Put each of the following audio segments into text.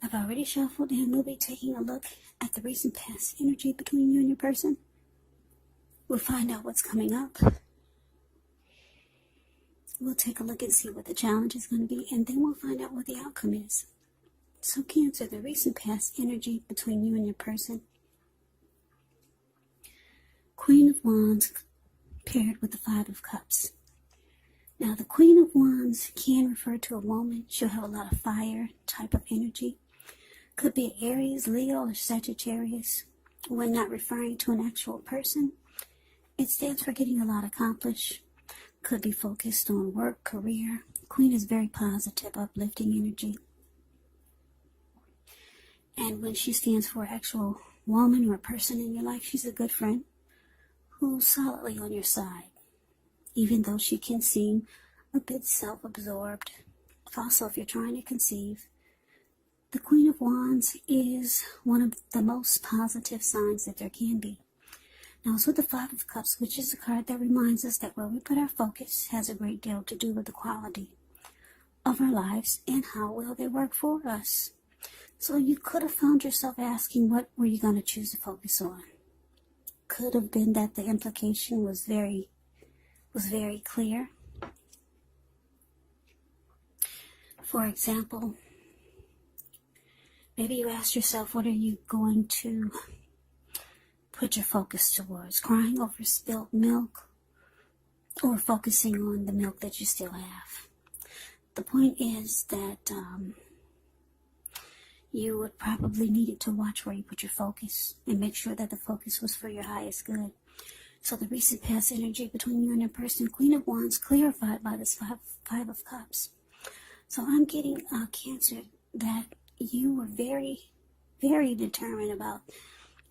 I've already shuffled and we'll be taking a look at the recent past energy between you and your person. We'll find out what's coming up. We'll take a look and see what the challenge is going to be, and then we'll find out what the outcome is. So Cancer, the recent past energy between you and your person. Queen of Wands paired with the Five of Cups. Now, the Queen of Wands can refer to a woman. She'll have a lot of fire type of energy. Could be Aries, Leo, or Sagittarius. When not referring to an actual person, it stands for getting a lot accomplished. Could be focused on work, career. Queen is very positive, uplifting energy. And when she stands for an actual woman or person in your life, she's a good friend who's solidly on your side, even though she can seem a bit self-absorbed. Also, if you're trying to conceive, the Queen of Wands is one of the most positive signs that there can be. Now, it's with the Five of Cups, which is a card that reminds us that where we put our focus has a great deal to do with the quality of our lives and how well they work for us. So you could have found yourself asking, what were you going to choose to focus on? Could have been that the implication was very clear. For example, maybe you asked yourself, what are you going to put your focus towards? Crying over spilled milk, or focusing on the milk that you still have? The point is that you would probably need to watch where you put your focus and make sure that the focus was for your highest good. So the recent past energy between you and your person, Queen of Wands, clarified by this Five of Cups. So I'm getting Cancer, that you were very, very determined about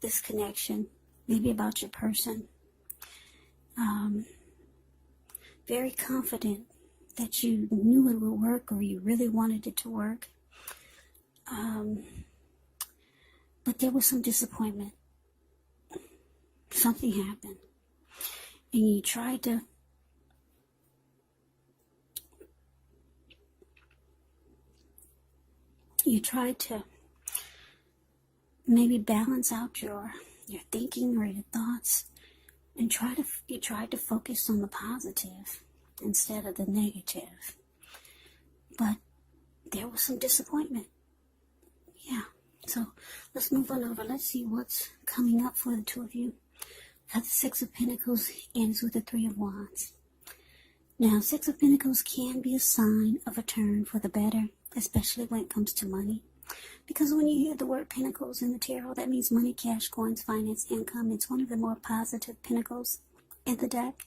this connection, maybe about your person. Very confident that you knew it would work, or you really wanted it to work. But there was some disappointment. Something happened. And you tried to maybe balance out your thinking or your thoughts, and you tried to focus on the positive instead of the negative. But there was some disappointment. Yeah. So let's move on over. Let's see what's coming up for the two of you. Got the Six of Pentacles ends with the Three of Wands. Now, Six of Pentacles can be a sign of a turn for the better, especially when it comes to money. Because when you hear the word Pentacles in the tarot, that means money, cash, coins, finance, income. It's one of the more positive Pentacles in the deck.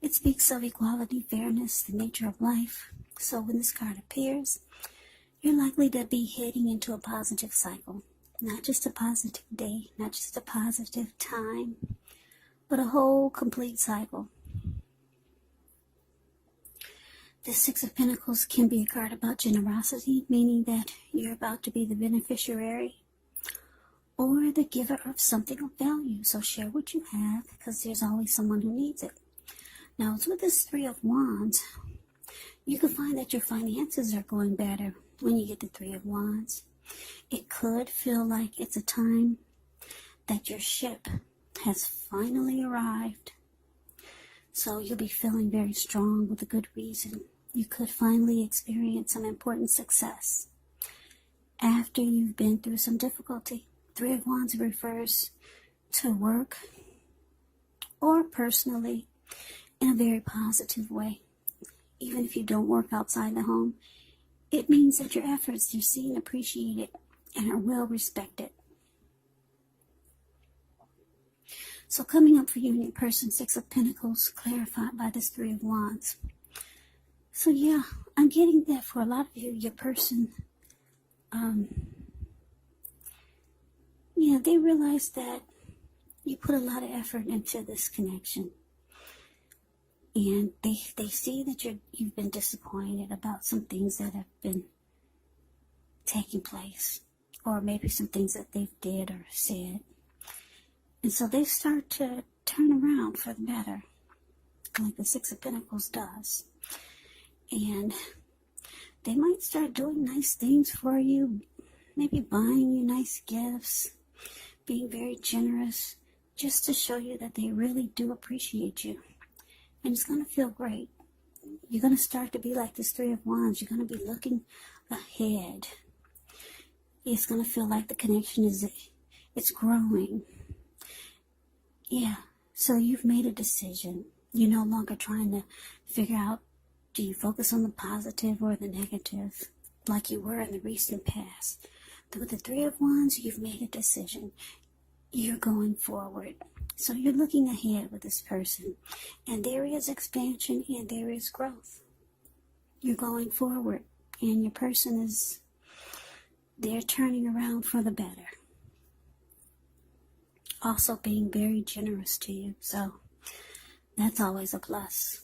It speaks of equality, fairness, the nature of life. So when this card appears, you're likely to be heading into a positive cycle. Not just a positive day, not just a positive time, but a whole complete cycle. The Six of Pentacles can be a card about generosity, meaning that you're about to be the beneficiary or the giver of something of value. So share what you have, because there's always someone who needs it. Now, it's with this Three of Wands, you can find that your finances are going better when you get the Three of Wands. It could feel like it's a time that your ship has finally arrived. So you'll be feeling very strong with a good reason. You could finally experience some important success after you've been through some difficulty. Three of Wands refers to work or personally in a very positive way. Even if you don't work outside the home, it means that your efforts are seen, appreciated, and are well respected. So coming up for you and your person, Six of Pentacles, clarified by this Three of Wands. So yeah, I'm getting that for a lot of you, your person, they realize that you put a lot of effort into this connection. And they see that you've been disappointed about some things that have been taking place, or maybe some things that they've did or said. And so they start to turn around for the better, like the Six of Pentacles does. And they might start doing nice things for you, maybe buying you nice gifts, being very generous, just to show you that they really do appreciate you. And it's going to feel great. You're going to start to be like this Three of Wands. You're going to be looking ahead. It's going to feel like the connection it's growing. Yeah, so you've made a decision. You're no longer trying to figure out, do you focus on the positive or the negative, like you were in the recent past. With the Three of Wands, you've made a decision. You're going forward. So you're looking ahead with this person. And there is expansion and there is growth. You're going forward. And your person they're turning around for the better. Also being very generous to you. So that's always a plus.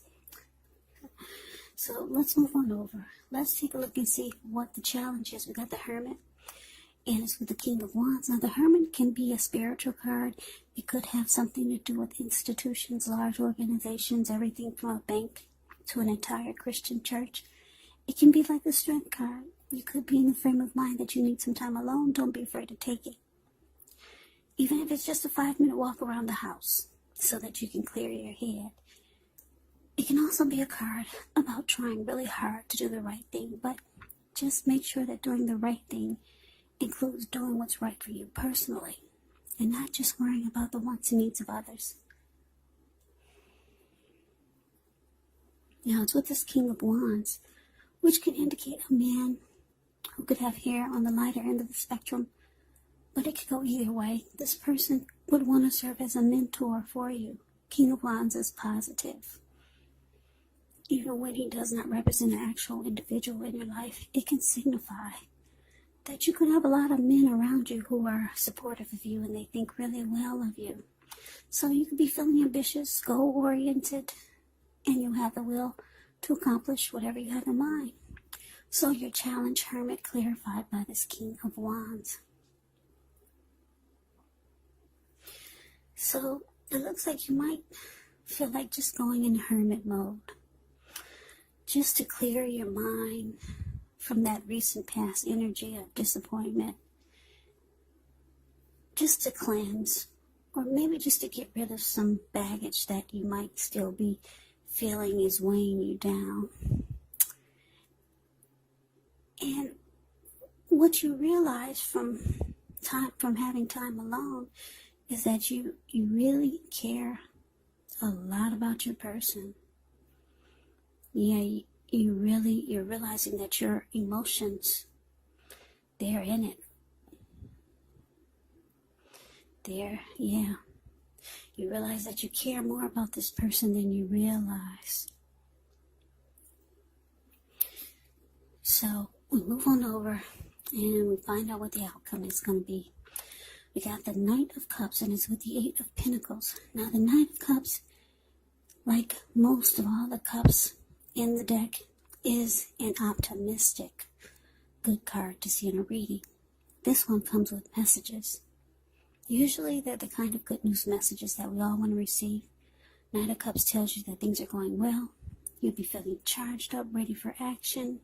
So let's move on over. Let's take a look and see what the challenge is. We got the Hermit. And it's with the King of Wands. Now, the Hermit can be a spiritual card. It could have something to do with institutions, large organizations, everything from a bank to an entire Christian church. It can be like the Strength card. You could be in the frame of mind that you need some time alone. Don't be afraid to take it. Even if it's just a 5-minute walk around the house so that you can clear your head. It can also be a card about trying really hard to do the right thing. But just make sure that doing the right thing includes doing what's right for you personally and not just worrying about the wants and needs of others. Now, it's with this King of Wands, which can indicate a man who could have hair on the lighter end of the spectrum, but it could go either way. This person would want to serve as a mentor for you. King of Wands is positive. Even when he does not represent an actual individual in your life, it can signify that you could have a lot of men around you who are supportive of you and they think really well of you. So you could be feeling ambitious, goal-oriented, and you have the will to accomplish whatever you have in mind. So your challenge, Hermit, clarified by this King of Wands. So it looks like you might feel like just going in Hermit mode, just to clear your mind from that recent past energy of disappointment, just to cleanse, or maybe just to get rid of some baggage that you might still be feeling is weighing you down. And what you realize from having time alone is that you really care a lot about your person. Yeah, you're realizing that your emotions, they're in it. You realize that you care more about this person than you realize. So we move on over and we find out what the outcome is going to be. We got the Knight of Cups, and it's with the 8 of Pentacles. Now, the Knight of Cups, like most of all the cups in the deck, is an optimistic good card to see in a reading. This one comes with messages. Usually they're the kind of good news messages that we all want to receive. Knight of Cups tells you that things are going well. You'll be feeling charged up, ready for action.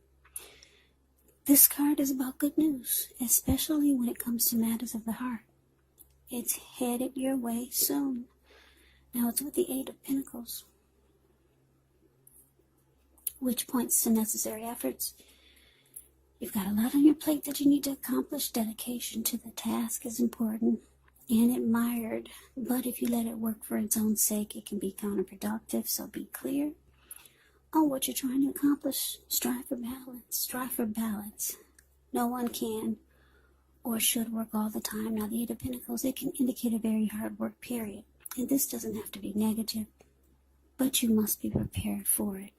This card is about good news, especially when it comes to matters of the heart. It's headed your way soon. Now, it's with the 8 of Pentacles, which points to necessary efforts. You've got a lot on your plate that you need to accomplish. Dedication to the task is important and admired, but if you let it work for its own sake, it can be counterproductive. So be clear on what you're trying to accomplish. Strive for balance. Strive for balance. No one can or should work all the time. Now, the 8 of Pentacles, it can indicate a very hard work period. And this doesn't have to be negative, but you must be prepared for it.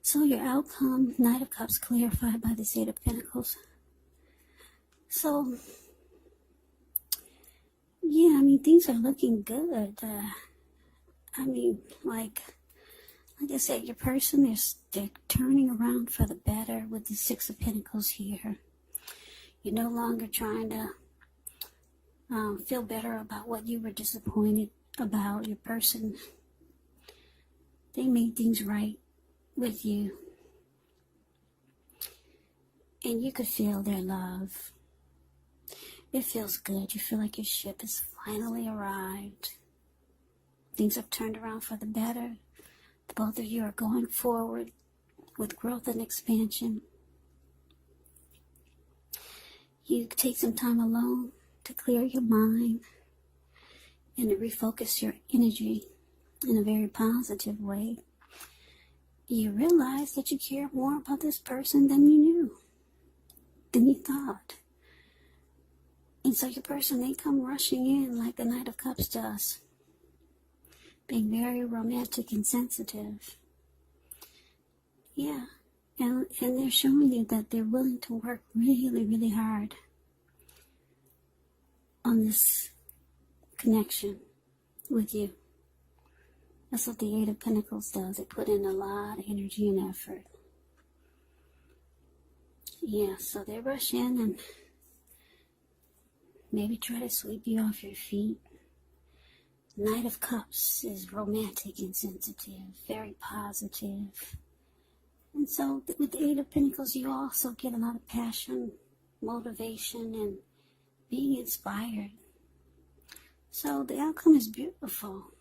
So your outcome, Knight of Cups, clarified by this 8 of Pentacles. So, yeah, things are looking good. Like I said, your person, they're turning around for the better with the 6 of Pentacles here. You're no longer trying to feel better about what you were disappointed about. Your person, they made things right with you. And you could feel their love. It feels good. You feel like your ship has finally arrived. Things have turned around for the better. The both of you are going forward with growth and expansion. You take some time alone to clear your mind and to refocus your energy in a very positive way. You realize that you care more about this person than you knew, than you thought. And so your person, they come rushing in like the Knight of Cups does, being very romantic and sensitive. Yeah, and they're showing you that they're willing to work really, really hard on this connection with you. That's what the Eight of Pentacles does. They put in a lot of energy and effort. Yeah, so they rush in and maybe try to sweep you off your feet. Knight of Cups is romantic and sensitive, very positive. And so with the Eight of Pentacles, you also get a lot of passion, motivation, and being inspired. So the outcome is beautiful.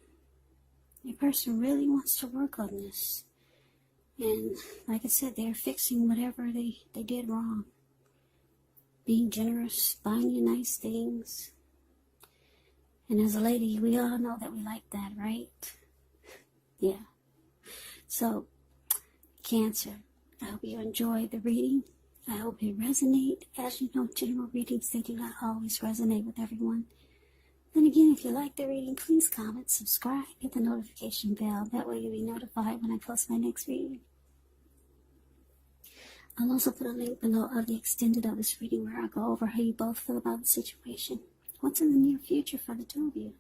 Your person really wants to work on this. And like I said, they're fixing whatever they did wrong. Being generous, buying you nice things. And as a lady, we all know that we like that, right? Yeah. So, Cancer, I hope you enjoyed the reading. I hope it resonates. As you know, general readings, they do not always resonate with everyone. Then again, if you like the reading, please comment, subscribe, hit the notification bell. That way you'll be notified when I post my next reading. I'll also put a link below of the extended of this reading where I'll go over how you both feel about the situation. What's in the near future for the two of you?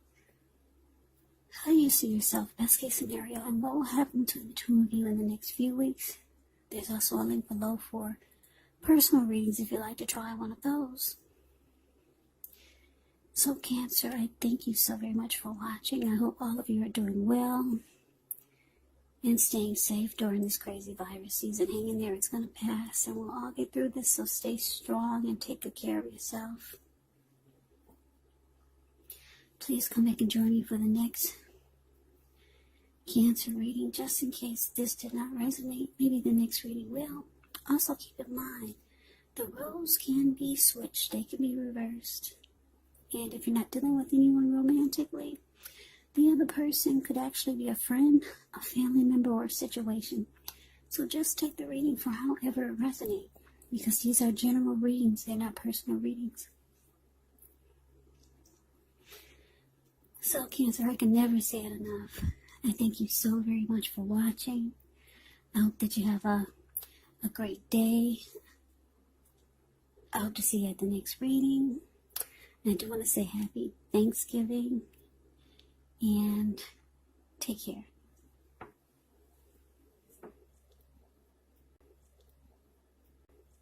How do you see yourself, best case scenario, and what will happen to the two of you in the next few weeks? There's also a link below for personal readings if you'd like to try one of those. So Cancer, I thank you so very much for watching. I hope all of you are doing well and staying safe during this crazy virus season. Hang in there, it's going to pass, and we'll all get through this, so stay strong and take good care of yourself. Please come back and join me for the next Cancer reading, just in case this did not resonate. Maybe the next reading will. Also keep in mind, the roles can be switched, they can be reversed. And if you're not dealing with anyone romantically, the other person could actually be a friend, a family member, or a situation. So just take the reading for however it resonates, because these are general readings, they're not personal readings. So Cancer, I can never say it enough. I thank you so very much for watching. I hope that you have a great day. I hope to see you at the next reading. And I do want to say happy Thanksgiving and take care.